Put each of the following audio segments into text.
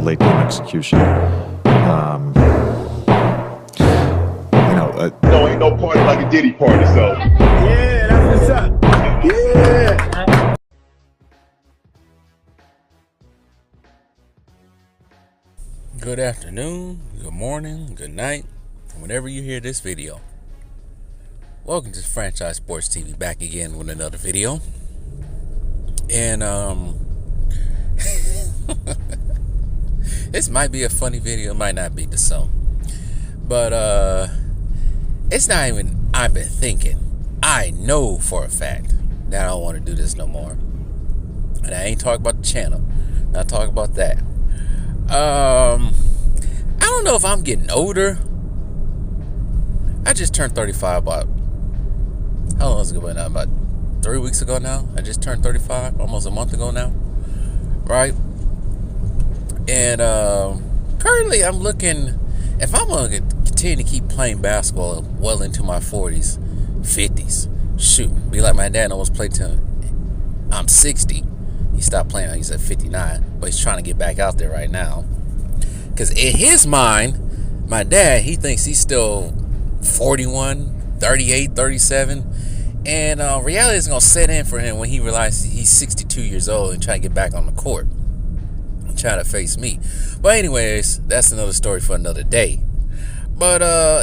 late game execution. No, ain't no party like a Diddy party, so. Yeah, that's what's up. Yeah. Good afternoon, good morning, good night, whenever you hear this video. Welcome to Franchise Sports TV, back again with another video. And this might be a funny video, it might not be to some. But it's not even I've been thinking. I know for a fact that I don't want to do this no more. And I ain't talking about the channel. Not talking about that. I don't know if I'm getting older. I just turned 35 about, how long was it ago now? About 3 weeks ago now. I just turned 35, almost a month ago now. Right? And currently I'm looking, if I'm going to continue to keep playing basketball well into my 40s, 50s, shoot, be like my dad almost played till I'm 60. He stopped playing, he's at 59, but he's trying to get back out there right now. Because in his mind, my dad, he thinks he's still 41, 38, 37. And reality is going to set in for him when he realizes he's 62 years old and try to get back on the court and try to face me. But anyways, that's another story for another day. But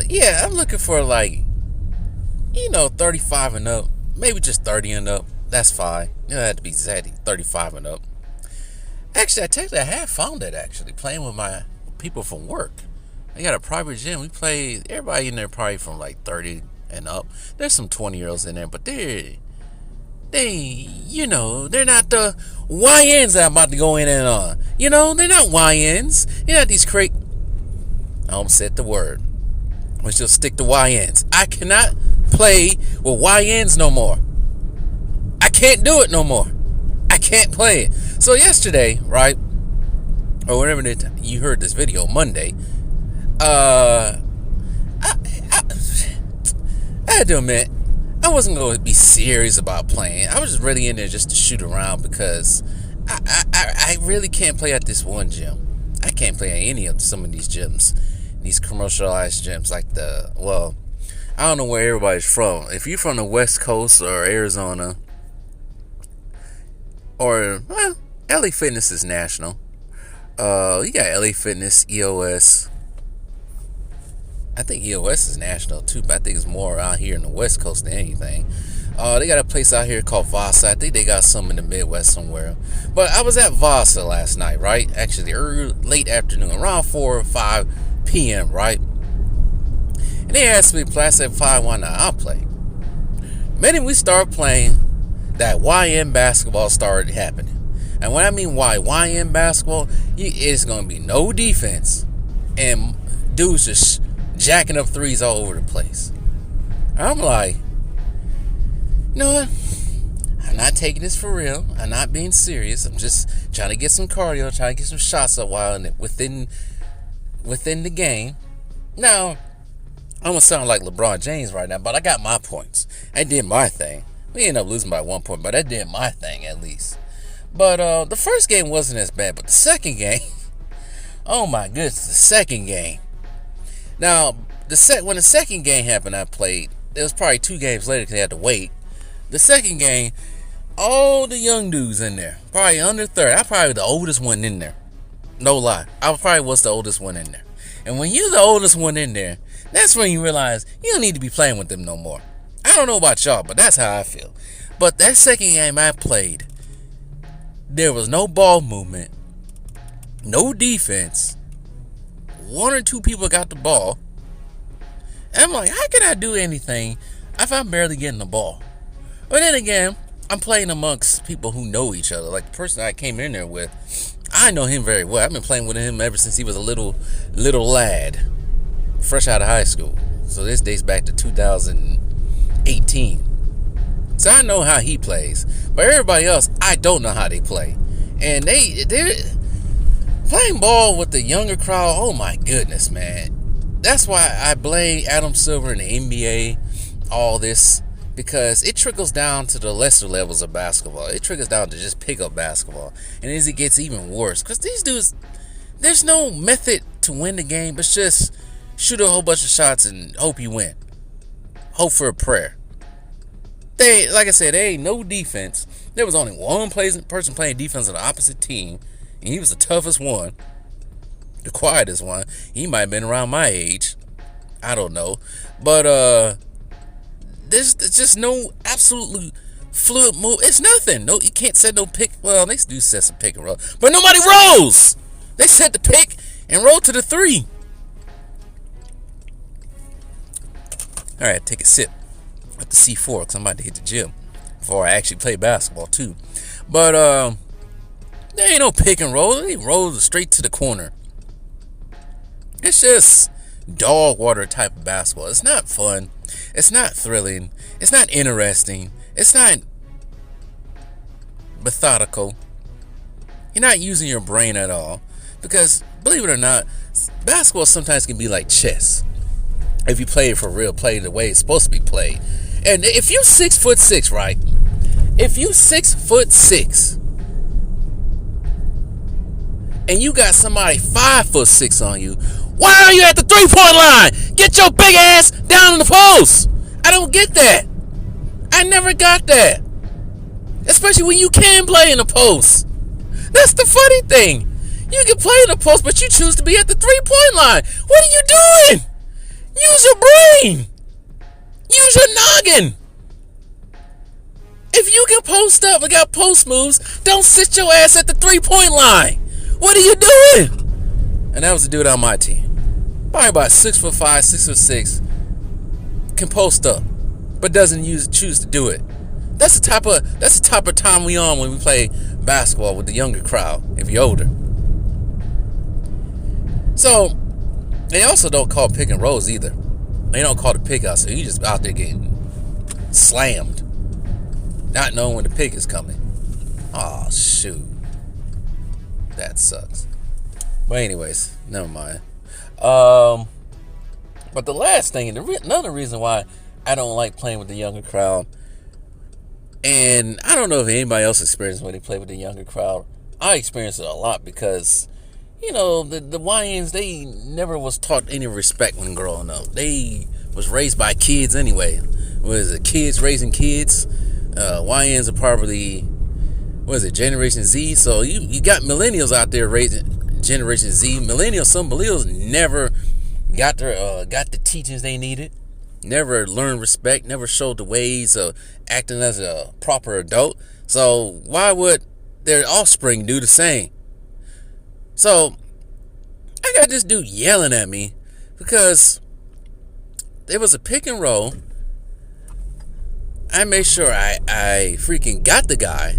yeah, I'm looking for 35 and up, maybe just 30 and up. That's fine. You don't have to be exactly 35 and up. Actually, I have found it actually, playing with my people from work. They got a private gym. We play, everybody in there probably from 30 and up. There's some 20-year-olds in there, but they're not the YNs that I'm about to go in and on. They're not YNs. They're not these crazy. I almost said the word. We still stick to YNs. I cannot play with YNs no more. I can't do it no more. I can't play it. So yesterday, right, or whenever you heard this video, Monday, I had to admit, I wasn't going to be serious about playing. I was just really in there just to shoot around because I really can't play at this one gym. I can't play at any of some of these gyms, these commercialized gyms like I don't know where everybody's from. If you're from the West Coast or Arizona, or, LA Fitness is national. You got LA Fitness, EOS. I think EOS is national too, but I think it's more out here in the West Coast than anything. They got a place out here called Vasa. I think they got some in the Midwest somewhere. But I was at Vasa last night, right? Actually, late afternoon, around 4 or 5 p.m., right? And they asked me to play. I said, fine, why not? I'll play. The minute we start playing, that YN basketball started happening. And when I mean YN basketball, it's going to be no defense and dudes just jacking up threes all over the place. I'm like, you know what? I'm not taking this for real. I'm not being serious. I'm just trying to get some cardio, trying to get some shots up while within the game. Now, I'm going to sound like LeBron James right now, but I got my points. I did my thing. We ended up losing by 1 point, but I did my thing at least. But the first game wasn't as bad, but the second game, oh my goodness, the second game. Now, when the second game happened, I played. It was probably 2 games later because they had to wait. The second game, all the young dudes in there, probably under 30. I'm probably the oldest one in there. No lie, I probably was the oldest one in there. And when you're the oldest one in there, that's when you realize you don't need to be playing with them no more. I don't know about y'all, but that's how I feel. But that second game I played, there was no ball movement, no defense. 1 or 2 people got the ball. And I'm like, how can I do anything if I'm barely getting the ball? But then again, I'm playing amongst people who know each other. Like the person I came in there with, I know him very well. I've been playing with him ever since he was a little lad, fresh out of high school. So this dates back to 2018. So I know how he plays. But everybody else, I don't know how they play. And they're playing ball with the younger crowd. Oh my goodness, man. That's why I blame Adam Silver and the NBA, all this, because it trickles down to the lesser levels of basketball. It trickles down to just pickup basketball. And as it gets even worse, because these dudes, There's no method to win the game. It's just shoot a whole bunch of shots and hope you win. Hope for a prayer. Like I said, there ain't no defense. There was only one person playing defense on the opposite team, and he was the toughest one, the quietest one. He might have been around my age. I don't know. But there's just no absolutely fluid move. It's nothing. No, you can't set no pick. Well, they do set some pick and roll, but nobody rolls. They set the pick and roll to the 3. All right, take a sip at the C4 because I'm about to hit the gym before I actually play basketball too. But there ain't no pick and roll. They roll straight to the corner. It's just dog water type of basketball. It's not fun. It's not thrilling. It's not interesting. It's not methodical. You're not using your brain at all. Because, believe it or not, basketball sometimes can be like chess. If you play it for real, play it the way it's supposed to be played. And if you're 6'6", right? If you 6'6", and you got somebody 5'6" on you, why are you at the 3-point line? Get your big ass down in the post. I don't get that. I never got that. Especially when you can play in the post. That's the funny thing. You can play in the post, but you choose to be at the 3-point line. What are you doing? Use your brain. Use your noggin. If you can post up and got post moves, don't sit your ass at the 3-point line. What are you doing? And that was the dude on my team. Probably about 6'5", 6'6", can post up, but doesn't choose to do it. That's the type of time we on when we play basketball with the younger crowd. If you're older. So they also don't call pick and rolls either. They don't call the pick out, so you just out there getting slammed, not knowing when the pick is coming. Oh shoot, that sucks. But anyways, never mind. But the last thing, and another reason why I don't like playing with the younger crowd, and I don't know if anybody else experienced when they play with the younger crowd. I experienced it a lot because, you know, the YNs, they never was taught any respect when growing up. They was raised by kids anyway. Was it kids raising kids? YNs are probably, Generation Z? So you got millennials out there raising Generation Z. Some millennials never got the teachings they needed. Never learned respect. Never showed the ways of acting as a proper adult. So why would their offspring do the same? So I got this dude yelling at me because there was a pick and roll. I made sure I freaking got the guy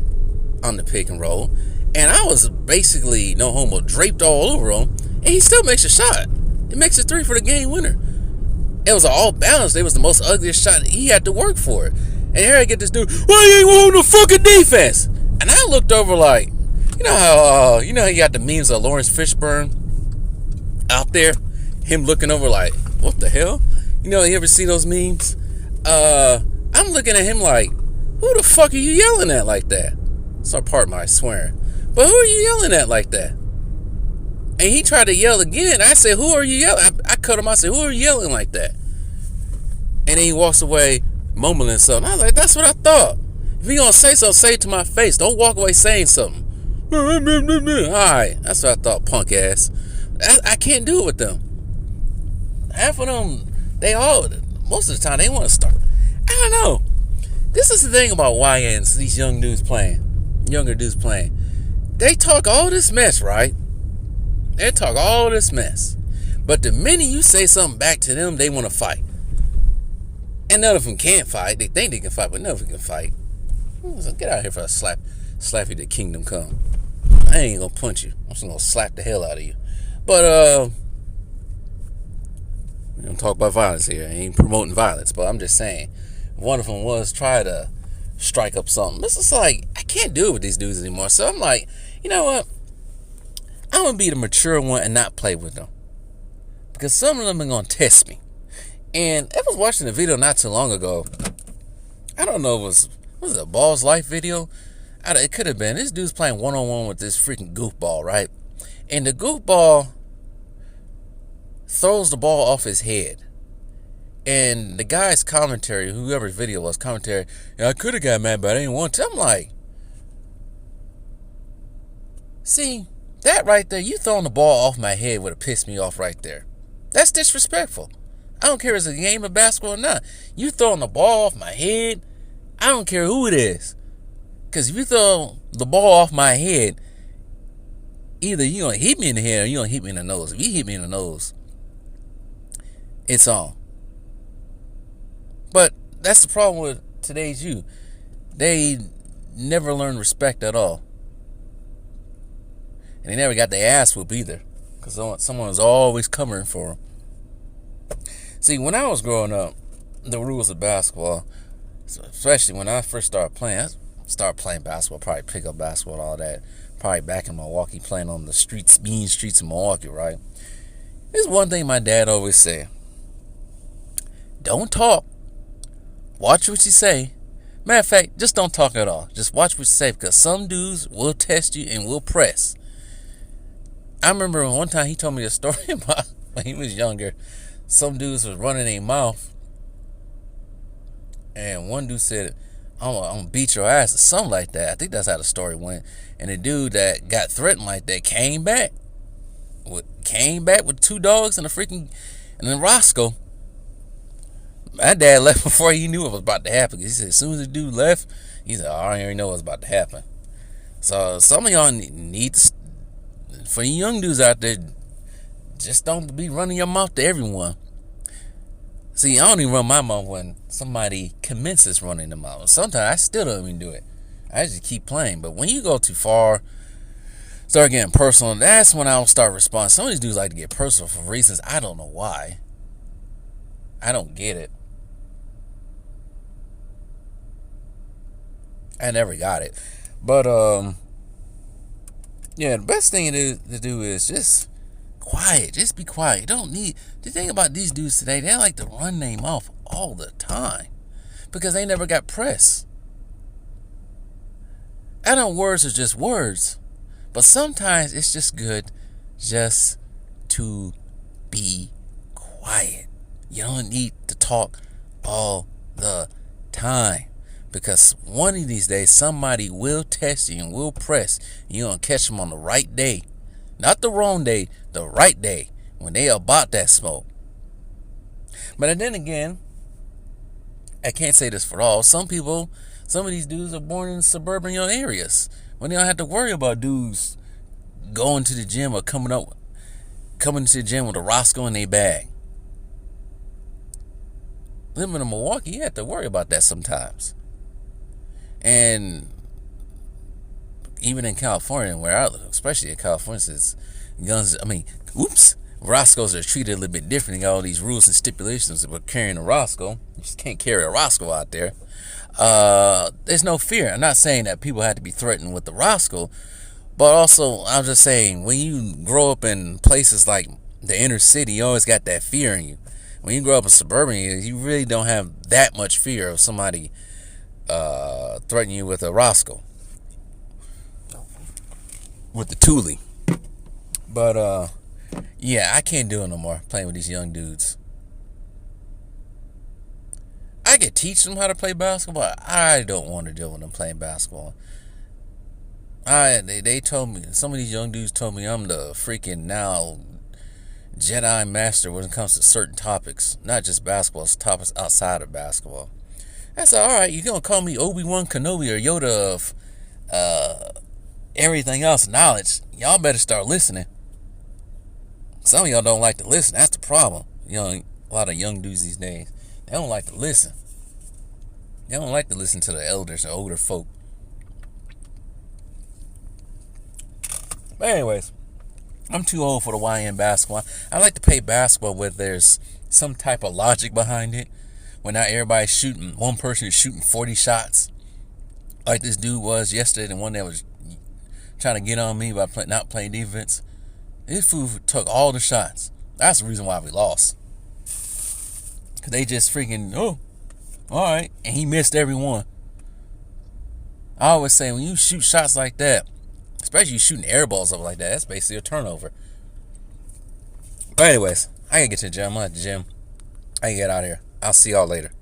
on the pick and roll, and I was basically, no homo, draped all over him, and he still makes a shot. He makes a 3 for the game winner. It was all balanced. It was the most ugliest shot. He had to work for it. And here I get this dude, why you ain't on the fucking defense? And I looked over like, you know how you got the memes of Lawrence Fishburne out there, him looking over like, what the hell? You ever see those memes? I'm looking at him like, who the fuck are you yelling at like that? So pardon my swearing, but who are you yelling at like that? And he tried to yell again. I said, who are you yelling? I cut him. I said, who are you yelling like that? And then he walks away mumbling something. I was like, that's what I thought. If you gonna say something, say it to my face. Don't walk away saying something. Alright, that's what I thought, punk ass. I can't do it with them. Half of them, most of the time, they want to start. I don't know. This is the thing about YNs, these younger dudes playing. They talk all this mess, right? They talk all this mess. But the minute you say something back to them, they want to fight. And none of them can't fight. They think they can fight, but none of them can fight. So get out here for a slap you to kingdom come. I ain't gonna punch you. I'm just gonna slap the hell out of you. But we don't talk about violence here. I ain't promoting violence, but I'm just saying, one of them was try to strike up something. It's just like, I can't do it with these dudes anymore. So I'm like, you know what? I'm gonna be the mature one and not play with them, because some of them are gonna test me. And I was watching a video not too long ago. I don't know if was it a Ball's Life video? It could have been. This dude's playing one-on-one with this freaking goofball, right? And the goofball throws the ball off his head. And the guy's commentary, whoever's video was commentary, I could have got mad, but I didn't want to. I'm like, see, that right there, you throwing the ball off my head would have pissed me off right there. That's disrespectful. I don't care if it's a game of basketball or not. You throwing the ball off my head, I don't care who it is. Because if you throw the ball off my head, either you're going to hit me in the head or you're going to hit me in the nose. If you hit me in the nose, it's on. But that's the problem with today's youth. They never learn respect at all. And they never got their ass whooped either. Because someone was always covering for them. See, when I was growing up, the rules of basketball, especially when I first started playing basketball, probably pick up basketball and all that. Probably back in Milwaukee, playing on the streets, mean streets of Milwaukee, right? There's one thing my dad always said. Don't talk. Watch what you say. Matter of fact, just don't talk at all. Just watch what you say, because some dudes will test you and will press. I remember one time he told me a story about when he was younger. Some dudes was running their mouth, and one dude said, I'm gonna beat your ass or something like that. I think that's how the story went. And the dude that got threatened like that came back with 2 dogs and then Roscoe. My dad left before he knew what was about to happen. He said as soon as the dude left, he said, I already know what's about to happen. So some of y'all need to, for you young dudes out there, just don't be running your mouth to everyone. See, I only run my mouth when somebody commences running the mouth. Sometimes I still don't even do it. I just keep playing. But when you go too far, start getting personal, that's when I'll start responding. Some of these dudes like to get personal for reasons I don't know why. I don't get it. I never got it. But, yeah, the best thing to do is just quiet. Just be quiet. You don't need... The thing about these dudes today, they like to run their mouth all the time because they never got press. I know words are just words, but sometimes it's just good just to be quiet. You don't need to talk all the time, because one of these days somebody will test you and will press. You're going to catch them on the right day. Not the wrong day, the right day, when they about that smoke. But then again, I can't say this for all. Some of these dudes are born in suburban areas when they don't have to worry about dudes going to the gym or coming to the gym with a Roscoe in their bag. Living in Milwaukee, you have to worry about that sometimes. And even in California, where I live, especially in California, since Roscoes are treated a little bit different. They got all these rules and stipulations about carrying a Roscoe. You just can't carry a Roscoe out there. There's no fear. I'm not saying that people have to be threatened with the Roscoe, but also I'm just saying when you grow up in places like the inner city, you always got that fear in you. When you grow up in suburban areas, you really don't have that much fear of somebody threatening you with a Roscoe, with the Thule. But yeah, I can't do it no more, playing with these young dudes. I could teach them how to play basketball, but I don't want to deal with them playing basketball. They told me, some of these young dudes told me I'm the freaking now Jedi master when it comes to certain topics, not just basketball, it's topics outside of basketball. I said, all right, you're going to call me Obi-Wan Kenobi or Yoda of everything else knowledge. Y'all better start listening. Some of y'all don't like to listen. That's the problem. A lot of young dudes these days, they don't like to listen. They don't like to listen to the elders or older folk. But anyways, I'm too old for the YN basketball. I like to play basketball where there's some type of logic behind it. When not everybody's shooting, one person is shooting 40 shots. Like this dude was yesterday, the one that was trying to get on me by not playing defense. This fool took all the shots. That's the reason why we lost. Because they just freaking, all right. And he missed every one. I always say, when you shoot shots like that, Especially you shooting air balls up like that. That's basically a turnover. But anyways, I gotta get to the gym. I'm at the gym. I can get out of here. I'll see y'all later.